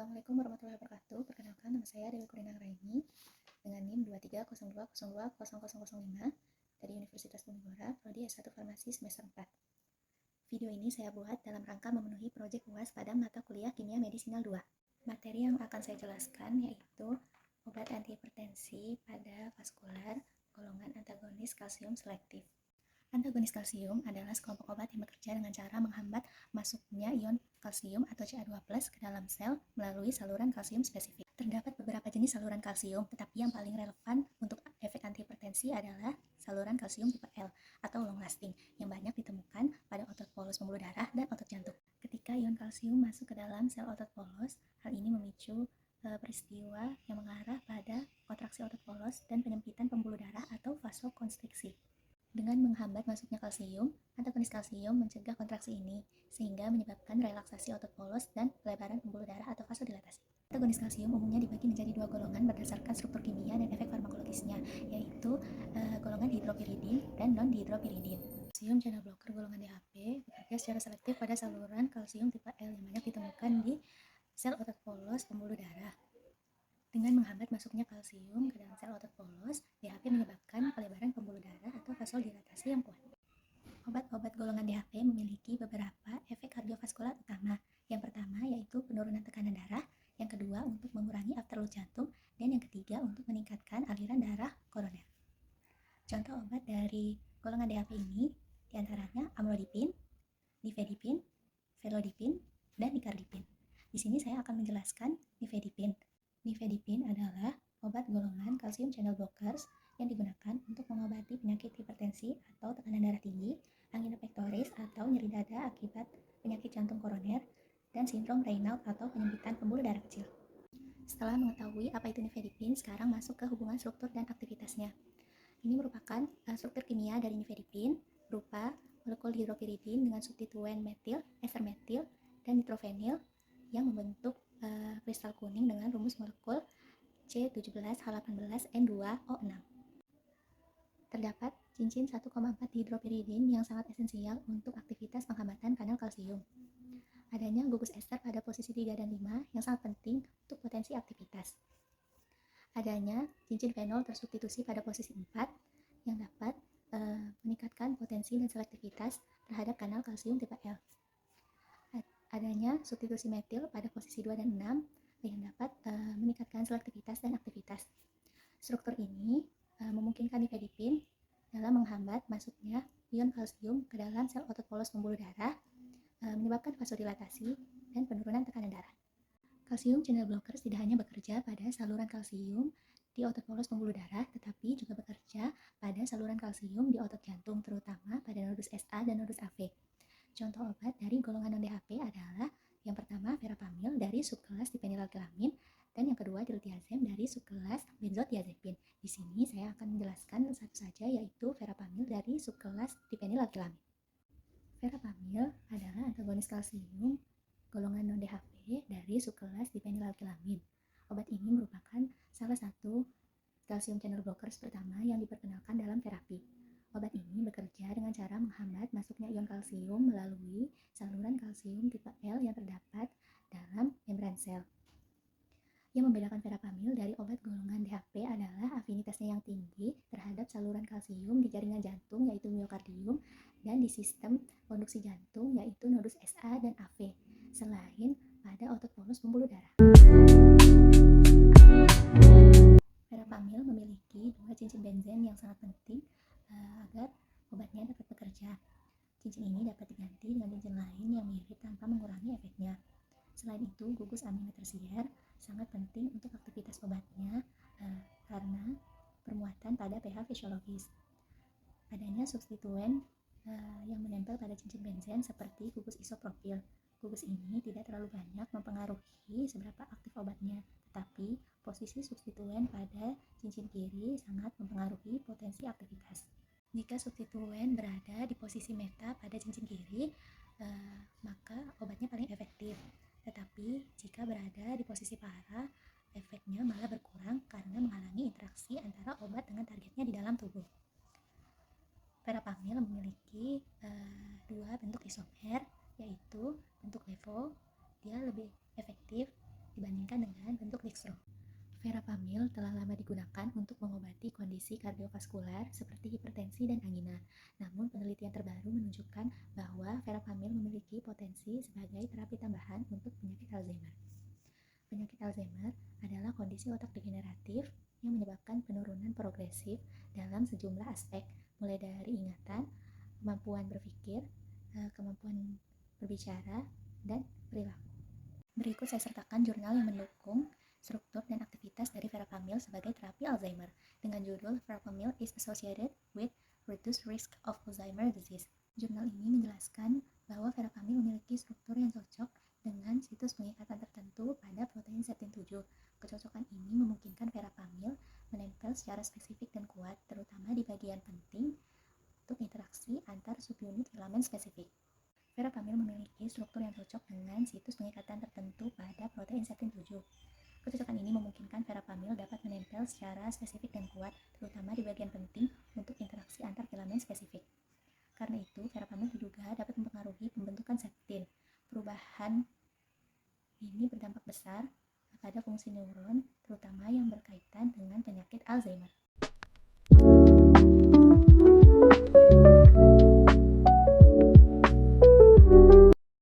Assalamualaikum warahmatullahi wabarakatuh. Perkenalkan, nama saya Dewi Kurina Raini dengan NIM 2302020005 dari Universitas Bumi Prodi S1 Farmasi semester 4. Video ini saya buat dalam rangka memenuhi proyek UAS pada mata kuliah Kimia Medisinal 2. Materi yang akan saya jelaskan yaitu obat antihipertensi pada vaskular golongan antagonis kalsium selektif. Antagonis kalsium adalah sekelompok obat yang bekerja dengan cara menghambat masuknya ion kalsium atau Ca2+ ke dalam sel melalui saluran kalsium spesifik. Terdapat beberapa jenis saluran kalsium, tetapi yang paling relevan untuk efek antihipertensi adalah saluran kalsium tipe L atau long lasting yang banyak ditemukan pada otot polos pembuluh darah dan otot jantung. Ketika ion kalsium masuk ke dalam sel otot polos, hal ini memicu peristiwa yang mengarah pada kontraksi otot polos dan penyempitan pembuluh darah atau vasokonstriksi. Dengan menghambat masuknya kalsium, antagonis kalsium mencegah kontraksi ini, sehingga menyebabkan relaksasi otot polos dan pelebaran pembuluh darah atau vasodilatasi. Antagonis kalsium umumnya dibagi menjadi dua golongan berdasarkan struktur kimia dan efek farmakologisnya, yaitu golongan hidropiridin dan non-dihidropiridin. Kalsium channel blocker golongan DHP bekerja secara selektif pada saluran kalsium tipe L yang banyak ditemukan di sel otot polos pembuluh darah. Dengan menghambat masuknya kalsium ke dalam sel otot polos, DHP menyebabkan pelebaran pembuluh darah atau vasodilatasi yang kuat. Obat-obat golongan DHP memiliki beberapa efek kardiovaskular utama. Yang pertama yaitu penurunan tekanan darah, yang kedua untuk mengurangi afterload jantung, dan yang ketiga untuk meningkatkan aliran darah koroner. Contoh obat dari golongan DHP ini diantaranya amlodipin, nifedipin, felodipin, dan nicardipin. Di sini saya akan menjelaskan nifedipin. Nifedipin adalah obat golongan calcium channel blockers yang digunakan untuk mengobati penyakit hipertensi atau tekanan darah tinggi, angina pectoris atau nyeri dada akibat penyakit jantung koroner, dan sindrom Raynaud atau penyempitan pembuluh darah kecil. Setelah mengetahui apa itu nifedipin, sekarang masuk ke hubungan struktur dan aktivitasnya. Ini merupakan struktur kimia dari nifedipin berupa molekul hidropiridin dengan substituen metil, ester metil, dan nitrofenil yang membentuk kristal kuning dengan rumus molekul C17H18N2O6. Terdapat cincin 1,4 hidropiridin yang sangat esensial untuk aktivitas penghambatan kanal kalsium. Adanya gugus ester pada posisi 3 dan 5 yang sangat penting untuk potensi aktivitas. Adanya cincin fenol tersubstitusi pada posisi 4 yang dapat meningkatkan potensi dan selektivitas terhadap kanal kalsium tipe L. Adanya substitusi metil pada posisi 2 dan 6 yang dapat meningkatkan selektivitas dan aktivitas. Struktur ini memungkinkan nifedipin dalam menghambat masuknya ion kalsium ke dalam sel otot polos pembuluh darah, menyebabkan vasodilatasi dan penurunan tekanan darah. Kalsium channel blockers tidak hanya bekerja pada saluran kalsium di otot polos pembuluh darah, tetapi juga bekerja pada saluran kalsium di otot jantung, terutama pada nodus SA dan nodus AV. Contoh obat dari golongan non-DHP adalah yang pertama verapamil dari subkelas dipenilalkylamin dan yang kedua diltiazem dari subkelas benzodiazepin. Di sini saya akan menjelaskan satu saja, yaitu verapamil dari subkelas dipenilalkylamin. Verapamil adalah antagonis kalsium golongan non-DHP dari subkelas dipenilalkylamin. Obat ini merupakan salah satu calcium channel blockers pertama yang diperkenalkan dalam terapi. Obat ini bekerja dengan cara menghambat masuknya ion kalsium melalui saluran kalsium tipe L yang terdapat dalam membran sel. Yang membedakan verapamil dari obat golongan DHP adalah afinitasnya yang tinggi terhadap saluran kalsium di jaringan jantung yaitu miokardium dan di sistem konduksi jantung yaitu nodus SA dan AV, selain pada otot polos pembuluh darah. Verapamil memiliki dua cincin benzen yang sangat penting agar obatnya dapat bekerja. Cincin ini dapat diganti dengan cincin lain yang mirip tanpa mengurangi efeknya. Selain itu, gugus amino tersier sangat penting untuk aktivitas obatnya karena permuatan pada pH fisiologis. Adanya substituen yang menempel pada cincin benzen seperti gugus isopropil. Gugus ini tidak terlalu banyak mempengaruhi seberapa aktif obatnya, tetapi posisi substituen pada cincin kiri sangat mempengaruhi potensi aktivitas. Jika substituen berada di posisi meta pada cincin kiri, maka obatnya paling efektif. Tetapi jika berada di posisi para, efeknya malah berkurang karena menghalangi interaksi antara obat dengan targetnya di dalam tubuh. Verapamil memiliki dua bentuk isomer, yaitu bentuk levo, dia lebih efektif dibandingkan dengan bentuk dextro. Verapamil telah lama digunakan untuk mengobati kondisi kardiovaskular seperti hipertensi dan angina. Namun, penelitian terbaru menunjukkan bahwa verapamil memiliki potensi sebagai terapi tambahan untuk penyakit Alzheimer. Penyakit Alzheimer adalah kondisi otak degeneratif yang menyebabkan penurunan progresif dalam sejumlah aspek, mulai dari ingatan, kemampuan berpikir, kemampuan berbicara, dan perilaku. Berikut saya sertakan jurnal yang mendukung struktur dan aktivitas dari verapamil sebagai terapi Alzheimer dengan judul Verapamil is associated with reduced risk of Alzheimer's disease. Jurnal ini menjelaskan bahwa verapamil memiliki struktur yang cocok dengan situs pengikatan tertentu pada protein septin 7. Kecocokan ini memungkinkan verapamil menempel secara spesifik dan kuat, terutama di bagian penting untuk interaksi antar subunit filamen spesifik. Verapamil memiliki struktur yang cocok dengan situs pengikatan tertentu pada protein septin 7. Kecocokan ini memungkinkan verapamil dapat menempel secara spesifik dan kuat, terutama di bagian penting untuk interaksi antar filamen spesifik. Karena itu, verapamil diduga dapat mempengaruhi pembentukan septin. Perubahan ini berdampak besar pada fungsi neuron, terutama yang berkaitan dengan penyakit Alzheimer.